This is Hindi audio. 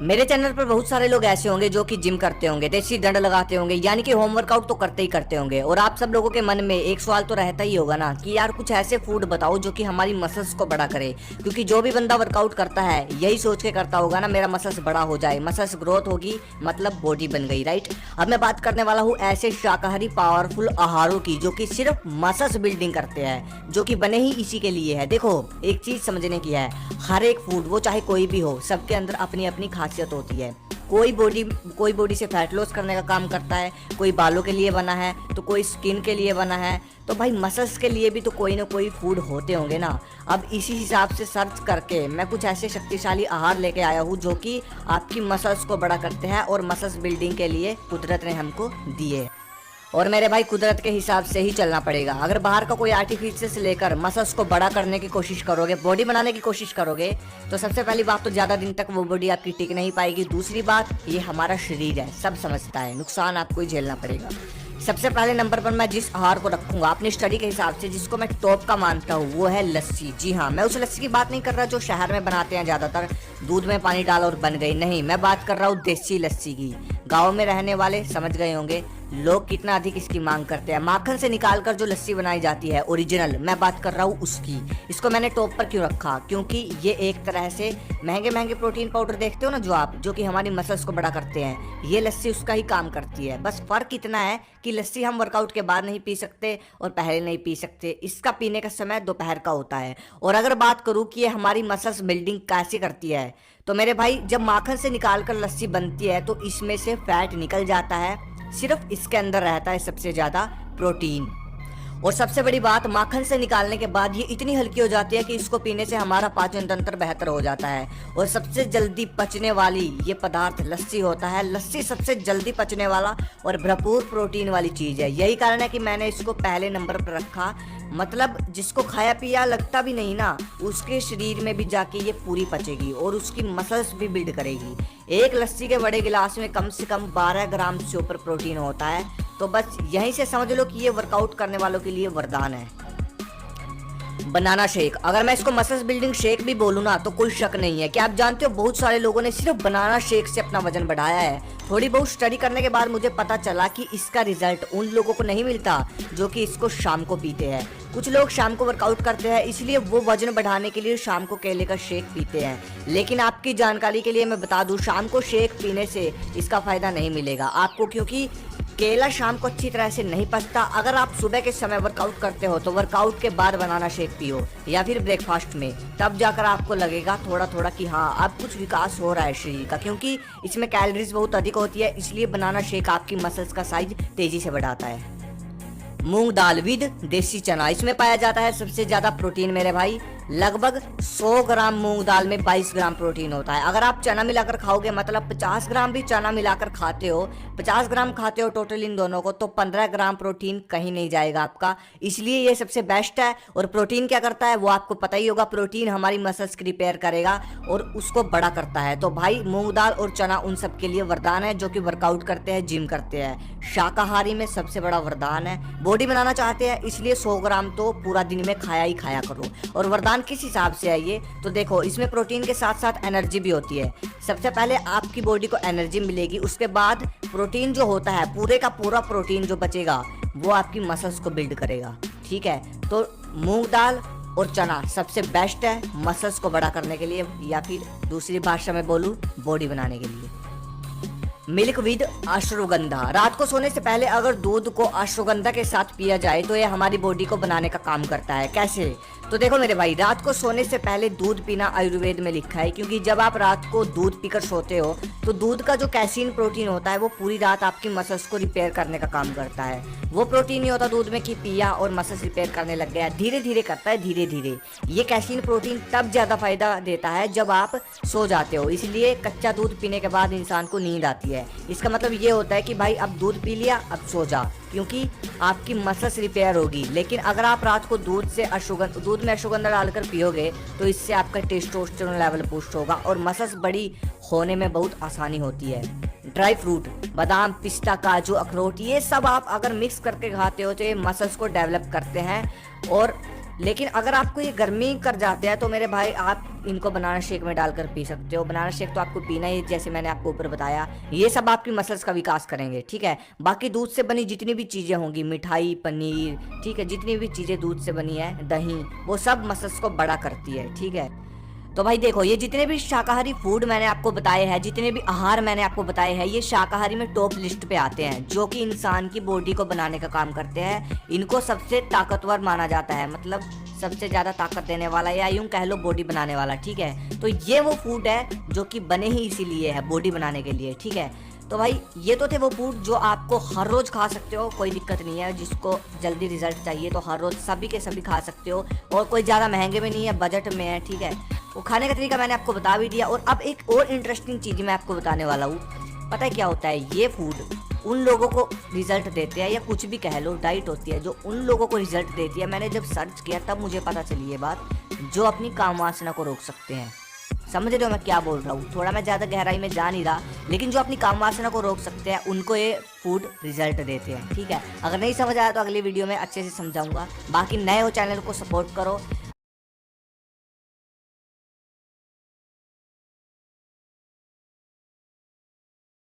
मेरे चैनल पर बहुत सारे लोग ऐसे होंगे जो कि जिम करते होंगे, देसी दंड लगाते होंगे, यानी कि होम वर्कआउट तो करते ही करते होंगे। और आप सब लोगों के मन में एक सवाल तो रहता ही होगा ना कि यार कुछ ऐसे फूड बताओ जो कि हमारी मसल्स को बड़ा करे, क्योंकि जो भी बंदा वर्कआउट करता है यही सोच के करता होगा ना मेरा मसल्स बड़ा हो जाए, मसल्स ग्रोथ होगी मतलब बॉडी बन गई, राइट। अब मैं बात करने वाला हूँ ऐसे शाकाहारी पावरफुल आहारों की जो कि सिर्फ मसल्स बिल्डिंग करते हैं, जो कि बने ही इसी के लिए है। देखो एक चीज समझने की है, हर एक फूड वो चाहे कोई भी हो, सबके अंदर अपनी अपनी खासियत होती है। कोई बॉडी से फैट लॉस करने का काम करता है, कोई बालों के लिए बना है, तो कोई स्किन के लिए बना है, तो भाई मसल्स के लिए भी तो कोई ना कोई फूड होते होंगे ना। अब इसी हिसाब से सर्च करके मैं कुछ ऐसे शक्तिशाली आहार लेके आया हूँ जो कि आपकी मसल्स को बड़ा करते हैं और मसल्स बिल्डिंग के लिए कुदरत ने हमको दिए। और मेरे भाई कुदरत के हिसाब से ही चलना पड़ेगा। अगर बाहर का कोई आर्टिफिशियल से लेकर मसल्स को बड़ा करने की कोशिश करोगे, बॉडी बनाने की कोशिश करोगे, तो सबसे पहली बात तो ज़्यादा दिन तक वो बॉडी आपकी टिक नहीं पाएगी। दूसरी बात, ये हमारा शरीर है, सब समझता है, नुकसान आपको ही झेलना पड़ेगा। सबसे पहले नंबर पर मैं जिस आहार को रखूंगा अपनी स्टडी के हिसाब से, जिसको मैं टॉप का मानता हूँ, वो है लस्सी। जी हाँ, मैं उस लस्सी की बात नहीं कर रहा जो शहर में बनाते हैं ज़्यादातर, दूध में पानी डाल और बन गई, नहीं। मैं बात कर रहा हूँ देसी लस्सी की। गाँव में रहने वाले समझ गए होंगे लोग कितना अधिक इसकी मांग करते हैं। माखन से निकालकर जो लस्सी बनाई जाती है ओरिजिनल, मैं बात कर रहा हूँ उसकी। इसको मैंने टॉप पर क्यों रखा, क्योंकि ये एक तरह से महंगे महंगे प्रोटीन पाउडर देखते हो ना जो आप, जो कि हमारी मसल्स को बड़ा करते हैं, ये लस्सी उसका ही काम करती है। बस फर्क इतना है कि लस्सी हम वर्कआउट के बाद नहीं पी सकते और पहले नहीं पी सकते, इसका पीने का समय दोपहर का होता है। और अगर बात करूँ कि ये हमारी मसल्स बिल्डिंग कैसे करती है, तो मेरे भाई जब माखन से निकाल कर लस्सी बनती है तो इसमें से फैट निकल जाता है, सिर्फ इसके अंदर रहता है सबसे ज्यादा प्रोटीन। और सबसे बड़ी बात, माखन से निकालने के बाद ये इतनी हल्की हो जाती है कि इसको पीने से हमारा पाचन तंत्र बेहतर हो जाता है। और सबसे जल्दी पचने वाली ये पदार्थ लस्सी होता है। लस्सी सबसे जल्दी पचने वाला और भरपूर प्रोटीन वाली चीज़ है। यही कारण है कि मैंने इसको पहले नंबर पर रखा। मतलब जिसको खाया पिया लगता भी नहीं ना, उसके शरीर में भी जाके ये पूरी पचेगी और उसकी मसल्स भी बिल्ड करेगी। एक लस्सी के बड़े गिलास में कम से कम 12 ग्राम से ऊपर प्रोटीन होता है। तो बस यहीं से समझ लो कि ये वर्कआउट करने वालों के लिए वरदान है। बनाना शेक, अगर मैं इसको मसल्स बिल्डिंग शेक भी बोलूँ ना तो कोई शक नहीं है कि आप जानते हो बहुत सारे लोगों ने सिर्फ बनाना शेक से अपना वजन बढ़ाया है। थोड़ी बहुत स्टडी करने के बाद मुझे पता चला कि इसका रिजल्ट उन लोगों को नहीं मिलता जो कि इसको शाम को पीते हैं। कुछ लोग शाम को वर्कआउट करते हैं इसलिए वो वजन बढ़ाने के लिए शाम को केले का शेक पीते हैं, लेकिन आपकी जानकारी के लिए मैं बता दूं, शाम को शेक पीने से इसका फायदा नहीं मिलेगा आपको, क्योंकि केला शाम को अच्छी तरह से नहीं पचता। अगर आप सुबह के समय वर्कआउट करते हो तो वर्कआउट के बाद बनाना शेक पियो या फिर ब्रेकफास्ट में, तब जाकर आपको लगेगा थोड़ा थोड़ा कि हाँ अब कुछ विकास हो रहा है शरीर का, क्योंकि इसमें कैलोरीज बहुत अधिक होती है। इसलिए बनाना शेक आपकी मसल्स का साइज तेजी से बढ़ाता है। मूंग दाल विद देसी चना, इसमें पाया जाता है सबसे ज्यादा प्रोटीन मेरे भाई। लगभग 100 ग्राम मूंग दाल में 22 ग्राम प्रोटीन होता है। अगर आप चना मिलाकर खाओगे, मतलब 50 ग्राम भी चना मिलाकर खाते हो, 50 ग्राम खाते हो टोटल इन दोनों को, तो 15 ग्राम प्रोटीन कहीं नहीं जाएगा आपका। इसलिए ये सबसे बेस्ट है। और प्रोटीन क्या करता है वो आपको पता ही होगा, प्रोटीन हमारी मसल्स की रिपेयर करेगा और उसको बड़ा करता है। तो भाई मूंग दाल और चना उन सब के लिए वरदान है जो कि वर्कआउट करते हैं, जिम करते हैं। शाकाहारी में सबसे बड़ा वरदान है। बॉडी बनाना चाहते हैं इसलिए 100 ग्राम तो पूरा दिन में खाया ही खाया करो। और वरदान किस हिसाब से है ये, तो देखो इसमें प्रोटीन के साथ साथ एनर्जी भी होती है। सबसे पहले आपकी बॉडी को एनर्जी मिलेगी, उसके बाद प्रोटीन जो होता है, पूरे का पूरा प्रोटीन जो बचेगा वो आपकी मसल्स को बिल्ड करेगा। ठीक है, तो मूंग दाल और चना सबसे बेस्ट है मसल्स को बड़ा करने के लिए, या फिर दूसरी भाषा में बोलूं बॉडी बनाने के लिए। मिल्क विद अश्वगंधा, रात को सोने से पहले अगर दूध को अश्वगंधा के साथ पिया जाए तो यह हमारी बॉडी को बनाने का काम करता है। कैसे, तो देखो मेरे भाई, रात को सोने से पहले दूध पीना आयुर्वेद में लिखा है, क्योंकि जब आप रात को दूध पीकर सोते हो तो दूध का जो कैसीन प्रोटीन होता है वो पूरी रात आपकी मसल्स को रिपेयर करने का काम करता है। वो प्रोटीन नहीं होता दूध में कि पिया और मसल्स रिपेयर करने लग गया, धीरे धीरे करता है, धीरे धीरे। ये कैसीन प्रोटीन तब ज्यादा फायदा देता है जब आप सो जाते हो, इसलिए कच्चा दूध पीने के बाद इंसान को नींद आती है। इसका मतलब ये होता है कि भाई अब दूध पी लिया, अब सो जा, क्योंकि आपकी मसल्स रिपेयर होगी। लेकिन अगर आप रात को दूध में अश्वगंधा डालकर पियोगे तो इससे आपका टेस्टोस्टेरोन लेवल बूस्ट होगा और मसल्स बड़ी होने में बहुत आसानी होती है। ड्राई फ्रूट, बादाम, पिस्ता, काजू, अखरोट, ये सब आप अगर मिक्स करके खाते हो तो ये मसल्स को डेवलप करते हैं और लेकिन अगर आपको ये गर्मी कर जाते हैं तो मेरे भाई आप इनको बनाना शेक में डालकर पी सकते हो। बनाना शेक तो आपको पीना ही, जैसे मैंने आपको ऊपर बताया, ये सब आपकी मसल्स का विकास करेंगे, ठीक है। बाकी दूध से बनी जितनी भी चीज़ें होंगी, मिठाई, पनीर, ठीक है, जितनी भी चीज़ें दूध से बनी है, दही, वो सब मसल्स को बड़ा करती है, ठीक है। तो भाई देखो, ये जितने भी शाकाहारी फूड मैंने आपको बताए हैं, जितने भी आहार मैंने आपको बताए हैं, ये शाकाहारी में टॉप लिस्ट पे आते हैं, जो कि इंसान की बॉडी को बनाने का काम करते हैं। इनको सबसे ताकतवर माना जाता है, मतलब सबसे ज़्यादा ताकत देने वाला, या यूँ कह लो बॉडी बनाने वाला, ठीक है। तो ये वो फूड है जो कि बने ही इसीलिए है, बॉडी बनाने के लिए, ठीक है। तो भाई ये तो थे वो फूड जो आपको हर रोज़ खा सकते हो, कोई दिक्कत नहीं है। जिसको जल्दी रिजल्ट चाहिए तो हर रोज़ सभी के सभी खा सकते हो, और कोई ज़्यादा महंगे में नहीं है, बजट में है, ठीक है। वो खाने का तरीका मैंने आपको बता भी दिया। और अब एक और इंटरेस्टिंग चीज़ मैं आपको बताने वाला हूँ। पता है क्या होता है, ये फूड उन लोगों को रिजल्ट देते हैं, या कुछ भी कह लो, डाइट होती है जो उन लोगों को रिजल्ट देती है। मैंने जब सर्च किया तब मुझे पता चली ये बात, जो अपनी काम वासना को रोक सकते हैं। समझ रहे हो मैं क्या बोल रहा हूँ? थोड़ा मैं ज़्यादा गहराई में जा नहीं रहा, लेकिन जो अपनी काम वासना को रोक सकते हैं उनको ये फूड रिजल्ट देते हैं, ठीक है। अगर नहीं समझ आया तो अगली वीडियो में अच्छे से समझाऊंगा। बाकी नए हो चैनल को सपोर्ट करो,